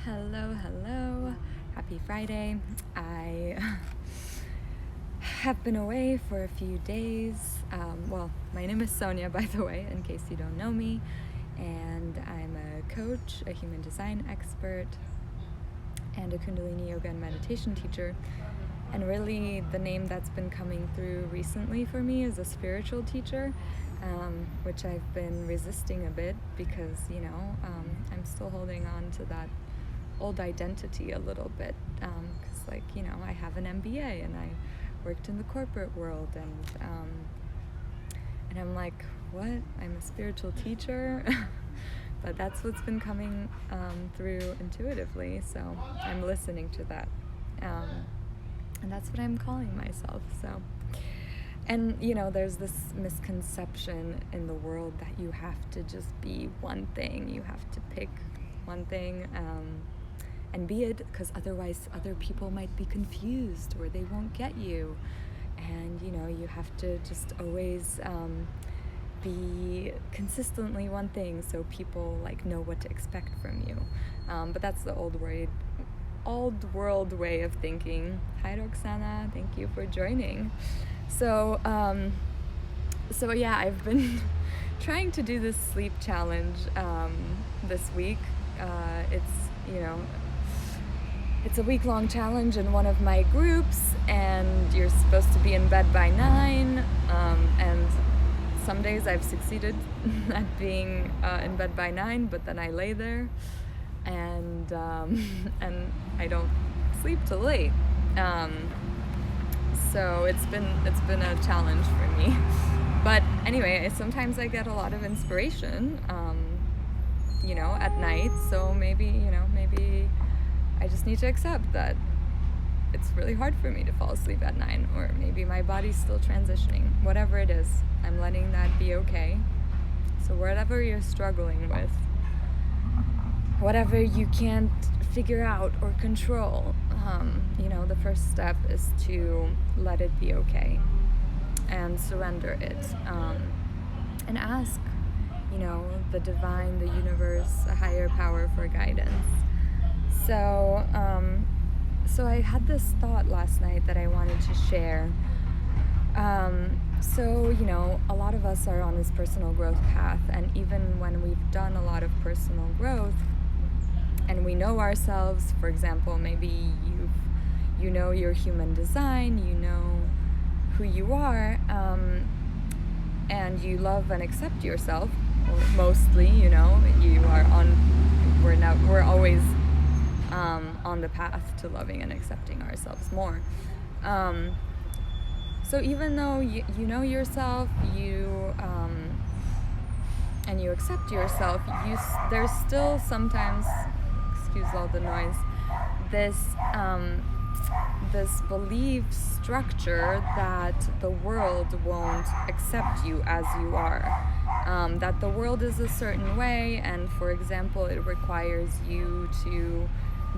Hello. Happy Friday. I have been away for a few days. My name is Sonia, by the way, in case you don't know me. And I'm a coach, a human design expert, and a Kundalini yoga and meditation teacher. And really, the name that's been coming through recently for me is a spiritual teacher, which I've been resisting a bit because, I'm still holding on to that old identity a little bit. Because, I have an MBA and I worked in the corporate world, and I'm like, what? I'm a spiritual teacher? But that's what's been coming through intuitively, so I'm listening to that. And that's what I'm calling myself. So, and there's this misconception in the world that you have to just be one thing. You have to pick one thing and be it, because otherwise other people might be confused or they won't get you. And you have to just always be consistently one thing, so people know what to expect from you. But that's the old world way of thinking. Hi Roxana, thank you for joining. So I've been trying to do this sleep challenge this week. It's a week-long challenge in one of my groups, and you're supposed to be in bed by 9, and some days I've succeeded at being in bed by 9, but then I lay there and I don't sleep till late. So it's been a challenge for me. But anyway, sometimes I get a lot of inspiration, at night. So maybe I just need to accept that it's really hard for me to fall asleep at 9, or maybe my body's still transitioning. Whatever it is, I'm letting that be okay. So whatever you're struggling with, whatever you can't figure out or control, the first step is to let it be okay and surrender it, and ask, the divine, the universe, a higher power for guidance. So I had this thought last night that I wanted to share. A lot of us are on this personal growth path, and even when we've done a lot of personal growth and we know ourselves, for example, maybe you know your human design, you know who you are, and you love and accept yourself, or mostly, we're always on the path to loving and accepting ourselves more. So even though you know yourself, and you accept yourself, there's still sometimes, excuse all the noise, this belief structure that the world won't accept you as you are, that the world is a certain way, and for example, it requires you to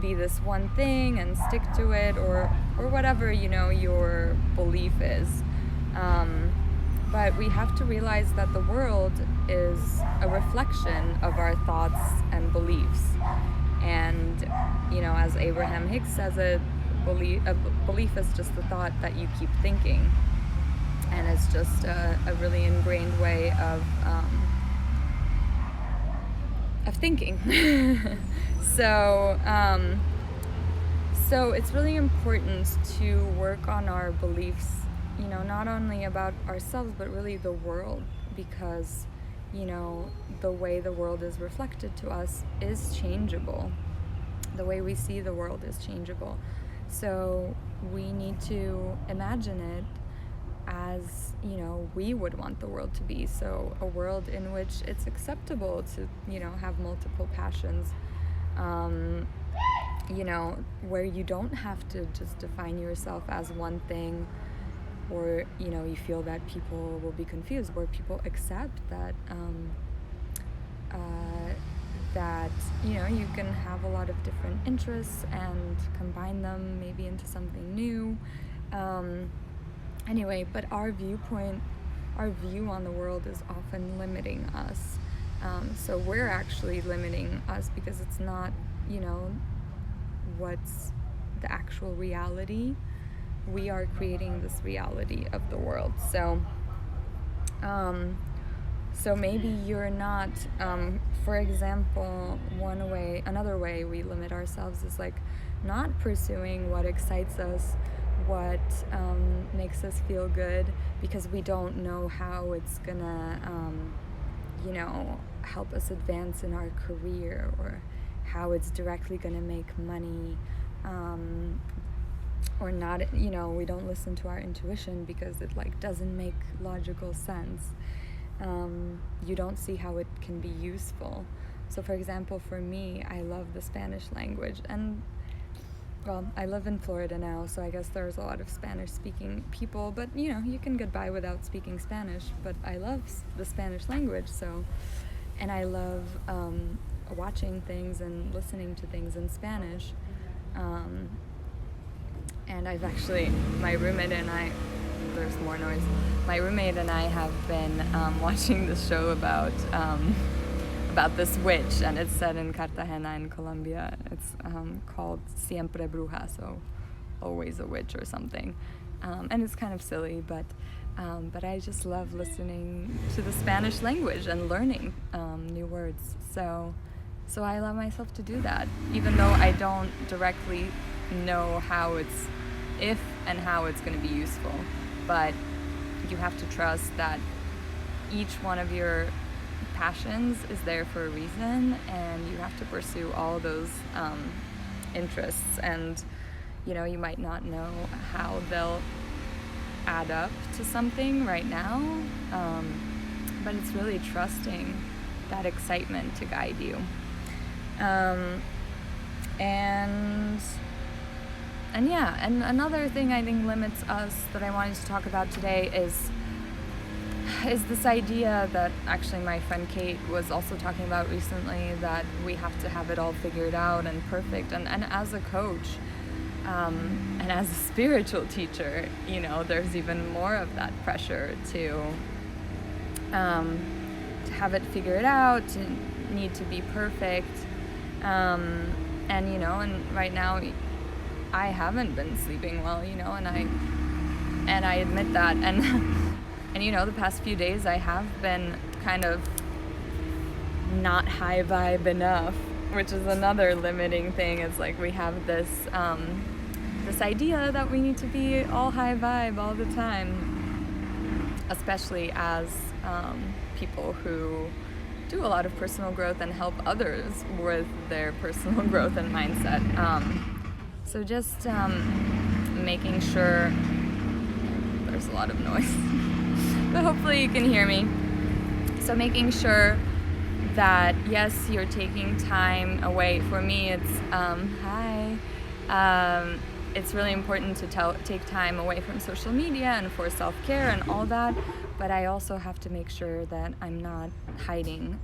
be this one thing and stick to it, or whatever your belief is. But we have to realize that the world is a reflection of our thoughts and beliefs. And as Abraham Hicks says it, a belief is just the thought that you keep thinking, and it's just a really ingrained way of thinking. So it's really important to work on our beliefs, not only about ourselves, but really the world, because, the way the world is reflected to us is changeable. The way we see the world is changeable. So we need to imagine it as, we would want the world to be. So a world in which it's acceptable to, have multiple passions, where you don't have to just define yourself as one thing, or, you feel that people will be confused, where people accept that, you can have a lot of different interests and combine them maybe into something new. Anyway, but our view on the world is often limiting us. So we're actually limiting us, because it's not, what's the actual reality. We are creating this reality of the world. So maybe you're not, for example, another way we limit ourselves is like not pursuing what excites us, what makes us feel good, because we don't know how it's gonna, help us advance in our career, or how it's directly gonna make money, or not. We don't listen to our intuition because it like doesn't make logical sense. You don't see how it can be useful. So for example, for me, I love the Spanish language, and well, I live in Florida now, so I guess there's a lot of Spanish speaking people, but you can get by without speaking Spanish. But I love the Spanish language, and I love watching things and listening to things in Spanish. And I've actually, my roommate and I, there's more noise. My roommate and I have been watching this show about this witch, and it's set in Cartagena in Colombia. It's called Siempre Bruja, so always a witch or something. And it's kind of silly, but I just love listening to the Spanish language and learning new words. So I allow myself to do that, even though I don't directly know if and how it's going to be useful. But you have to trust that each one of your passions is there for a reason, and you have to pursue all those interests. And you might not know how they'll add up to something right now, but it's really trusting that excitement to guide you. And another thing I think limits us that I wanted to talk about today is this idea that actually my friend Kate was also talking about recently, that we have to have it all figured out and perfect. And as a coach, and as a spiritual teacher, there's even more of that pressure to have it figured out, to need to be perfect. And right now I haven't been sleeping well, and I admit that, and the past few days I have been kind of not high vibe enough, which is another limiting thing. It's like we have this idea that we need to be all high vibe all the time, especially as people who do a lot of personal growth and help others with their personal growth and mindset. So just making sure, there's a lot of noise, but hopefully you can hear me. So making sure that, yes, you're taking time away. For me, it's, it's really important to take time away from social media and for self-care and all that, but I also have to make sure that I'm not hiding,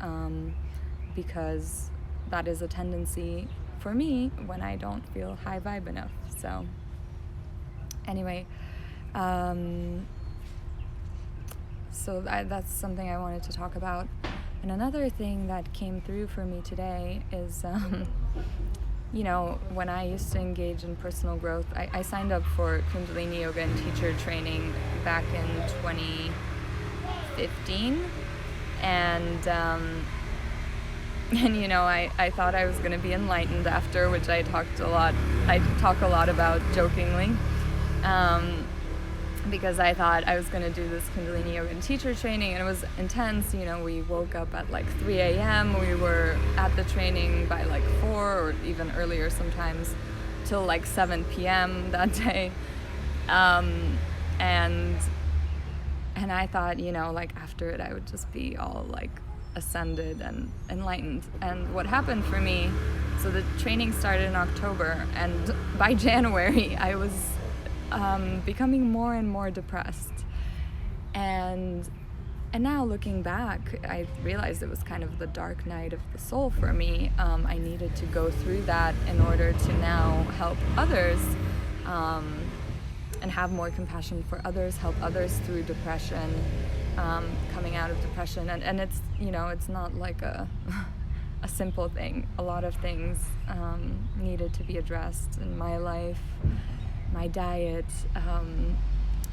because that is a tendency for me when I don't feel high vibe enough. So anyway, that's something I wanted to talk about. And another thing that came through for me today is, when I used to engage in personal growth, I signed up for Kundalini Yoga and teacher training back in 2015, and I thought I was going to be enlightened after, which I talk a lot about jokingly, because I thought I was going to do this Kundalini Yoga and teacher training, and it was intense. We woke up at like 3 a.m. We were at the training by like 4 or even earlier sometimes, till like 7 p.m. that day. And I thought, after it I would just be all like ascended and enlightened. And what happened for me, so the training started in October, and by January I was becoming more and more depressed. And now looking back, I realized it was kind of the dark night of the soul for me. I needed to go through that in order to now help others, and have more compassion for others, help others through depression, coming out of depression. And it's, it's not like a a simple thing. A lot of things needed to be addressed in my life, my diet,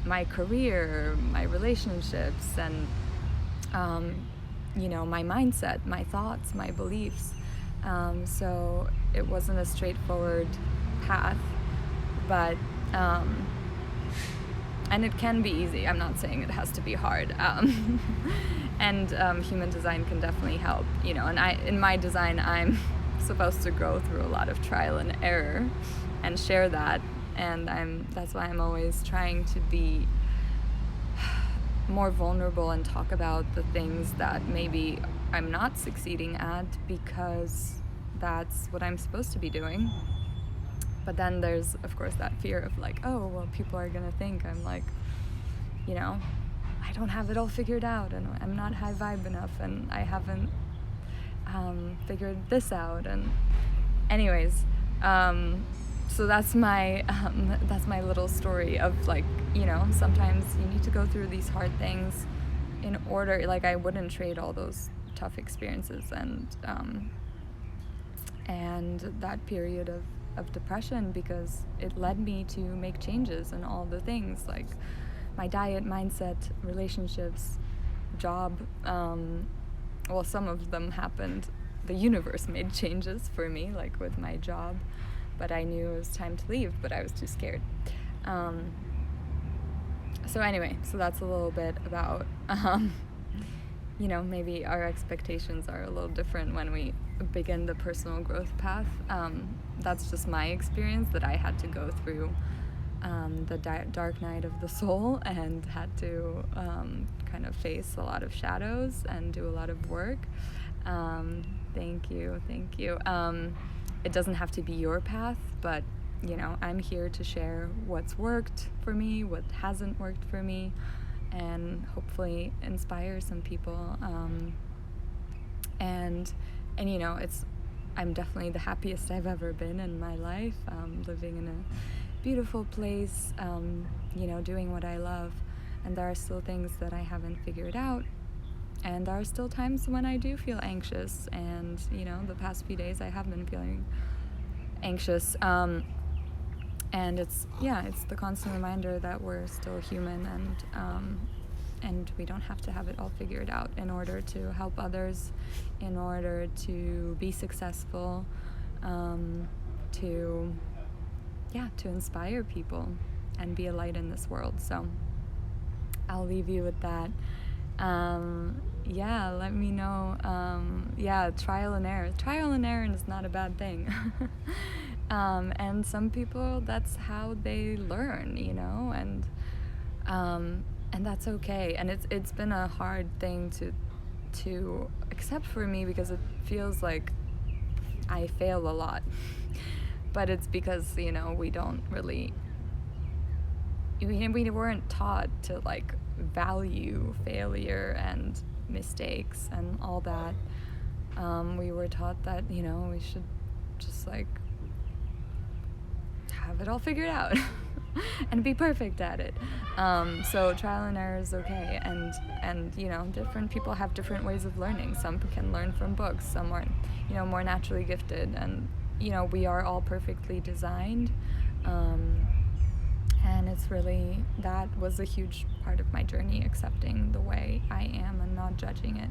my career, my relationships, and my mindset, my thoughts, my beliefs. So it wasn't a straightforward path, but and it can be easy. I'm not saying it has to be hard. And human design can definitely help, and in my design, I'm supposed to go through a lot of trial and error and share that. And that's why I'm always trying to be more vulnerable and talk about the things that maybe I'm not succeeding at, because that's what I'm supposed to be doing. But then there's, of course, that fear of like, oh, well, people are gonna think I'm like, I don't have it all figured out, and I'm not high vibe enough, and I haven't figured this out. And anyways, so that's my little story of like, sometimes you need to go through these hard things in order, like I wouldn't trade all those tough experiences and that period of depression, because it led me to make changes in all the things, like my diet, mindset, relationships, job. Well, some of them happened, the universe made changes for me, like with my job, but I knew it was time to leave, but I was too scared. So anyway, so that's a little bit about, maybe our expectations are a little different when we begin the personal growth path. That's just my experience, that I had to go through the dark night of the soul, and had to kind of face a lot of shadows and do a lot of work. Thank you. It doesn't have to be your path, but I'm here to share what's worked for me, what hasn't worked for me, and hopefully inspire some people. And I'm definitely the happiest I've ever been in my life, living in a beautiful place, doing what I love. And there are still things that I haven't figured out. And there are still times when I do feel anxious. And, the past few days I have been feeling anxious. And it's the constant reminder that we're still human, and we don't have to have it all figured out in order to help others, in order to be successful, to inspire people and be a light in this world. So I'll leave you with that. Let me know. Trial and error is not a bad thing. And some people, that's how they learn, and that's okay. And it's been a hard thing to accept for me, because it feels like I fail a lot. But it's because, we don't really, we weren't taught to like value failure and mistakes and all that. We were taught that, we should just like have it all figured out and be perfect at it. So trial and error is okay, and different people have different ways of learning. Some can learn from books, some are more naturally gifted, and we are all perfectly designed. And it's really, that was a huge part of my journey, accepting the way I am and not judging it.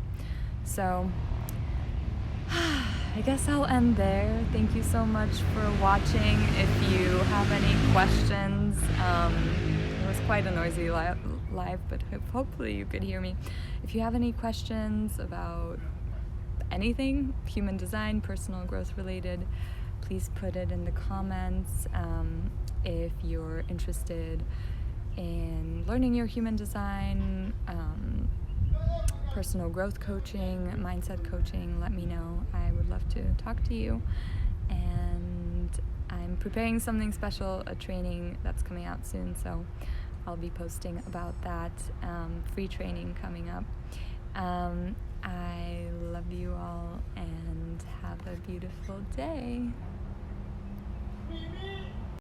So I guess I'll end there. Thank you so much for watching. If you have any questions, it was quite a noisy live, but hopefully you could hear me. If you have any questions about anything, human design, personal growth related, please put it in the comments. If you're interested in learning your human design, personal growth coaching, mindset coaching, let me know. I would love to talk to you. And I'm preparing something special, a training that's coming out soon, so I'll be posting about that. Free training coming up. I love you all, and have a beautiful day.